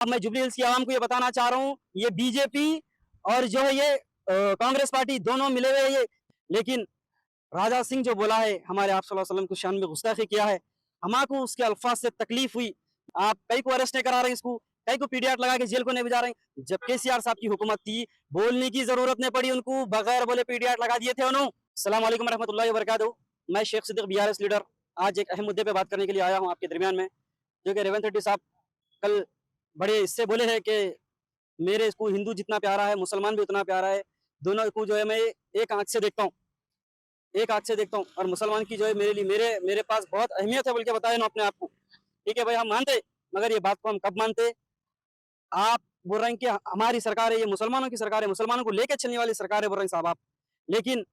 अब मैं jubilee hills की आवाम को ये बताना चाह रहा हूँ, ये बीजेपी और जो है ये कांग्रेस पार्टी दोनों मिले हुए हैं ये। लेकिन राजा सिंह जो बोला है हमारे आप सल्लल्लाहु अलैहि वसल्लम को शान में गुस्ताखी किया है, हमारे उसके अल्फाज से तकलीफ हुई। आप कई को अरेस्ट नहीं करा रहे हैं, इसको कई को पीडीआर लगा के जेल को नहीं भिजा रहे हैं। जब केसीआर साहब की हुकूमत थी, बोलने की जरूरत नहीं पड़ी उनको, बगैर बोले पीडीआर लगा दिए थे उन्होंने। अस्सलाम वालेकुम रहमतुल्लाहि व बरकातहू। मैं शेख सिद्दीक बीआरएस लीडर आज एक अहम मुद्दे पे बात करने के लिए आया हूँ आपके दरमियान में। जो कि रेवंत रेड्डी साहब कल बड़े इससे बोले हैं कि मेरे इसको हिंदू जितना प्यारा है मुसलमान भी उतना प्यारा है, दोनों को जो है मैं एक आंख से देखता हूँ, एक आंख से देखता हूँ। और मुसलमान की जो है मेरे लिए मेरे पास बहुत अहमियत है, बल्कि बताया ना अपने आप को। ठीक है भाई, हम मानते, मगर ये बात को हम कब मानते, आप बोल रहे हैं कि हमारी सरकार है, ये मुसलमानों की सरकार है, मुसलमानों को लेकर चलने वाली सरकार है, बोल रहे हैं साहब आप। लेकिन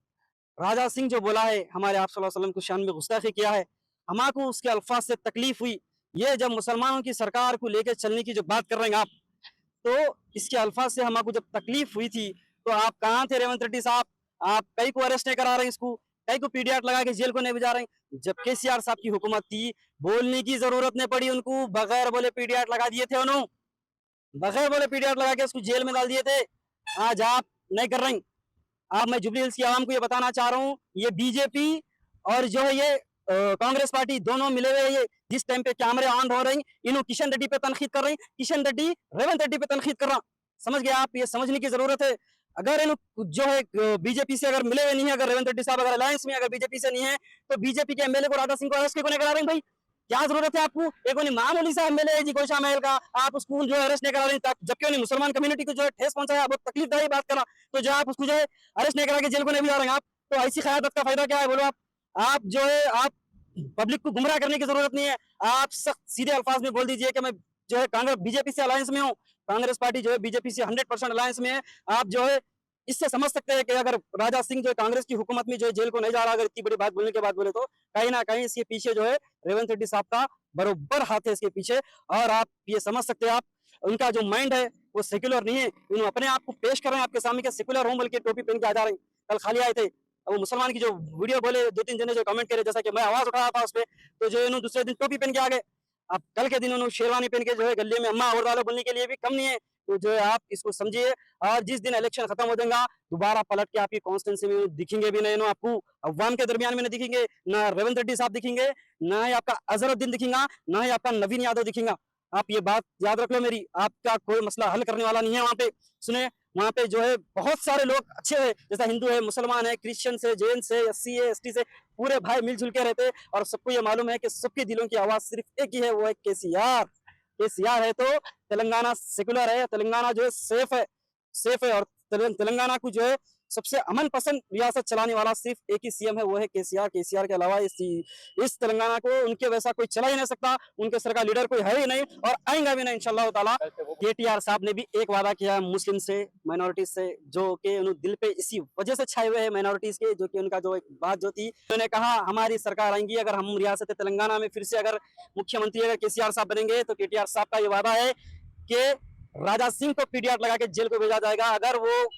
राजा सिंह जो बोला है हमारे आप सल्लल्लाहु अलैहि वसल्लम को शान में गुस्ताखी किया है, हमारे उसके अल्फाज से तकलीफ हुई। ये जब मुसलमानों की सरकार को लेकर चलने की जो बात कर रहे हैं आप, तो इसके अल्फाज से हमारे जब तकलीफ हुई थी, तो आप कहाँ थे रेवंत रेड्डी साहब? आप कई को अरेस्ट नहीं करा रहे हैं, इसको कई को पीडीआर लगा के जेल को नहीं भिजा रहे हैं। जब केसीआर साहब की हुकूमत थी, बोलने की जरूरत नहीं पड़ी उनको, बगैर बोले पीडीआर लगा दिए थे उन्होंने, बगैर बोले पीडीआर लगा के उसको जेल में डाल दिए थे। आज आप नहीं कर रहे हैं। आप, मैं जुबली हिल्स की आवाम को ये बताना चाह रहा हूँ, ये बीजेपी और जो है ये कांग्रेस पार्टी दोनों मिले हुए ये जिस टाइम पे कैमरे ऑन हो रहे हैं, इन्हों किशन रेड्डी पे तनखीद कर रहे हैं, किशन रेड्डी रेवंत रेड्डी पे तनखीद कर रहा। समझ गए आप? ये समझने की जरूरत है। अगर इन जो है बीजेपी से अगर मिले हुए नहीं है, अगर रेवंत रेड्डी साहब अगर अलायंस में अगर बीजेपी से नहीं है, तो बीजेपी के एमएलए को राजा सिंह को अरेस्ट क्यों नहीं करा रहे हैं भाई? क्या जरूरत है आपको? एक मामूली सा एमएलए है जी गोशा महल का, आप उसको जो है अरेस्ट नहीं करा रहे हैं, जबकि उन्हें मुसलमान कम्युनिटी को जो है ठेस पहुंचाया, बहुत तकलीफदायी बात करा, तो जो आप उसको जो है अरेस्ट नहीं करा के जेल को नहीं भिजा रहे हैं आप। तो ऐसी क़यादत का फायदा क्या है बोलो आप जो है आप पब्लिक को गुमराह करने की जरूरत नहीं है। आप सख्त सीधे अल्फाज में बोल दीजिए कि मैं जो है कांग्रेस बीजेपी से अलायंस में हूँ, कांग्रेस पार्टी जो है बीजेपी से 100% अलायंस में है। आप जो है इससे समझ सकते हैं कि अगर राजा सिंह जो है कांग्रेस की हुकूमत में जो है जेल को नहीं जा रहा, अगर इतनी बड़ी बात बोलने के बाद बोले, तो कहीं ना कहीं इसके पीछे जो है रेवंत रेड्डी साहब का बरोबर हाथ है इसके पीछे। और आप ये समझ सकते हैं, आप उनका जो माइंड है वो सेक्युलर नहीं है, उन्होंने अपने आप को पेश कर रहे हैं आपके सामने के सेक्युलर हूं, बल्कि टोपी पहन के आ जा रहे हैं। कल खाली आए थे, वो मुसलमान की जो वीडियो बोले, 2-3 जने जो कमेंट करे, जैसा कि मैं आवाज उठा रहा था उस पर, तो जो इन्होंने दूसरे दिन टोपी पहन के आ गए। अब कल के दिन उन्होंने शेरवानी पहन के जो है गले में अम्मा और वालों बोलने के लिए भी कम नहीं है। तो जो है आप इसको समझिए, और जिस दिन इलेक्शन खत्म हो जाएगा, दोबारा पलट के आपकी कॉन्स्टिट्यूंसी में दिखेंगे भी नहीं, आपको अवाम के दरमियान में नहीं दिखेंगे, ना रेवंत रेड्डी साहब दिखेंगे, ना ही आपका अजहरुद्दीन दिखेगा, ना ही आपका नवीन यादव दिखेगा। आप ये बात याद रख लो मेरी, आपका कोई मसला हल करने वाला नहीं है वहां पे। सुने, वहां पे जो है बहुत सारे लोग अच्छे हैं, जैसा हिंदू है, मुसलमान है, क्रिश्चियन से, जैन से, एससी है, एसटी से, पूरे भाई मिलजुल के रहते। और सबको ये मालूम है कि सबके दिलों की आवाज सिर्फ एक ही है, वो है केसीआर। केसीआर है तो तेलंगाना सेकुलर है, तेलंगाना जो है सेफ है। और तेलंगाना को जो है सबसे अमन पसंद रियासत चलाने वाला सिर्फ एक ही सीएम है, वो है केसीआर। केसीआर के अलावा इस तेलंगाना को उनके वैसा कोई चला ही नहीं सकता, उनके सर का लीडर कोई है ही नहीं, और आएंगा भी नहीं इंशाल्लाह ताला। केटीआर साहब ने भी एक वादा किया है मुस्लिम से, माइनॉरिटीज से, जो कि उन्होंने दिल पे इसी वजह से छाए हुए हैं माइनॉरिटीज के, जो कि उनका जो एक बात जो थी, उन्होंने कहा हमारी सरकार आएंगी, अगर हम रियासत तेलंगाना में फिर से अगर मुख्यमंत्री अगर केसीआर साहब बनेंगे, तो केटीआर साहब का ये वादा है कि राजा सिंह को पीडीआर लगा के जेल को भेजा जाएगा। अगर वो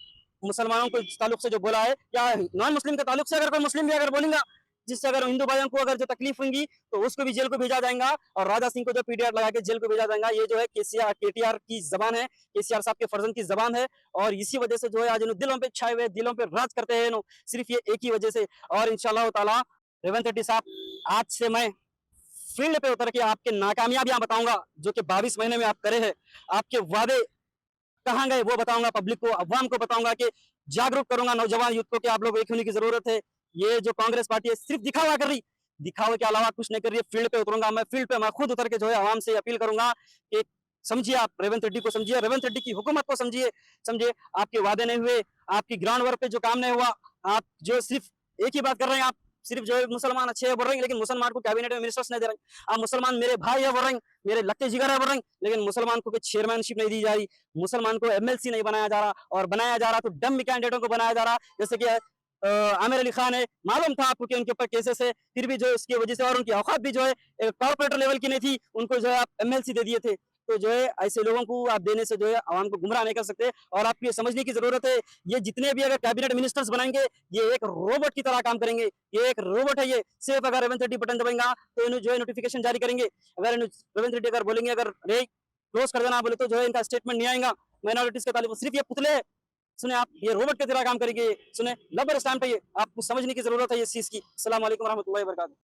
मुसलमानों के ताल्लुक से जो बोला है, या नॉन मुस्लिम के ताल्लुक से अगर कोई मुस्लिम भी अगर बोलेगा, जिससे अगर हिंदू भाइयों को अगर जो तकलीफ होगी, तो उसको भी जेल को भेजा जाएगा, और राजा सिंह को जो पीडीआर लगा के जेल को भेजा जाएगा। ये जो है केटीआर की जबान है, केसीआर साहब के फर्जंद की जबान है, और इसी वजह से जो है आज दिलों पे छाए हुए, दिलों पे राज करते हैं सिर्फ ये एक ही वजह से। और इंशाल्लाह ताला रेवंत रेड्डी साहब, आज से मैं फील्ड पे उतर के आपके नाकामयाबियां बताऊंगा, जो कि 22 महीने में आप करे हैं, आपके वादे कहाँ गए वो बताऊंगा, पब्लिक को, अवाम को बताऊंगा, कि जागरूक करूंगा नौजवान यूथ को कि आप लोग एक होने की जरूरत है। ये जो कांग्रेस पार्टी है सिर्फ दिखावा कर रही, दिखावे के अलावा कुछ नहीं कर रही है। फील्ड पे उतरूंगा मैं, फील्ड पे मैं खुद उतर के जो है आवाम से अपील करूंगा कि समझिए, आप रेवंत रेड्डी को समझिए, रेवंत रेड्डी की हुकूमत को समझिए। आपके वादे नहीं हुए, आपकी ग्राउंड वर्क पे जो काम नहीं हुआ, आप जो सिर्फ एक ही बात कर रहे हैं, आप सिर्फ जो है मुसलमान अच्छे है बोल रहे हैं, लेकिन मुसलमान को कैबिनेट में मिनिस्टर्स नहीं दे रहे हैं। आप मुसलमान मेरे भाई है बोल रहे हैं, मेरे लगते जिगर है बोल रहे हैं, लेकिन मुसलमान को चेयरमैनशिप नहीं दी जा रही, मुसलमान को एमएलसी नहीं बनाया जा रहा, और बनाया जा रहा तो डम कैंडिडेटों को बनाया जा रहा, जैसे कि आमिर अली खान है। मालूम था आपको कि उनके ऊपर केसेस है, फिर भी जो इसकी वजह से, और उनकी औकात भी जो है कॉर्पोरेटर लेवल की नहीं थी, उनको जो है आप एमएलसी दे दिए थे। तो जो है ऐसे लोगों को आप देने से जो है आवाम को गुमराह नहीं कर सकते। और आपको ये समझने की जरूरत है, ये जितने भी अगर कैबिनेट मिनिस्टर्स बनाएंगे, ये एक रोबोट की तरह काम करेंगे। ये एक रोबोट है, ये सिर्फ अगर रेवंत रेड्डी बटन दबाएंगा तो इन्हें जो है नोटिफिकेशन जारी करेंगे। अगर रेवंत रेड्डी अगर बोलेंगे, अगर क्लोज कर देना, बोले तो जो है इनका स्टेटमेंट नहीं आएगा माइनॉरिटीज के तालिब। सिर्फ ये पुतले हैं। सुने आप, ये रोबोट की तरह काम करेंगे। सुने, रबर स्टैम्प है ये, आपको समझने की जरूरत है इस चीज की। अस्सलाम वालेकुम रहमतुल्लाहि व बरकातहू।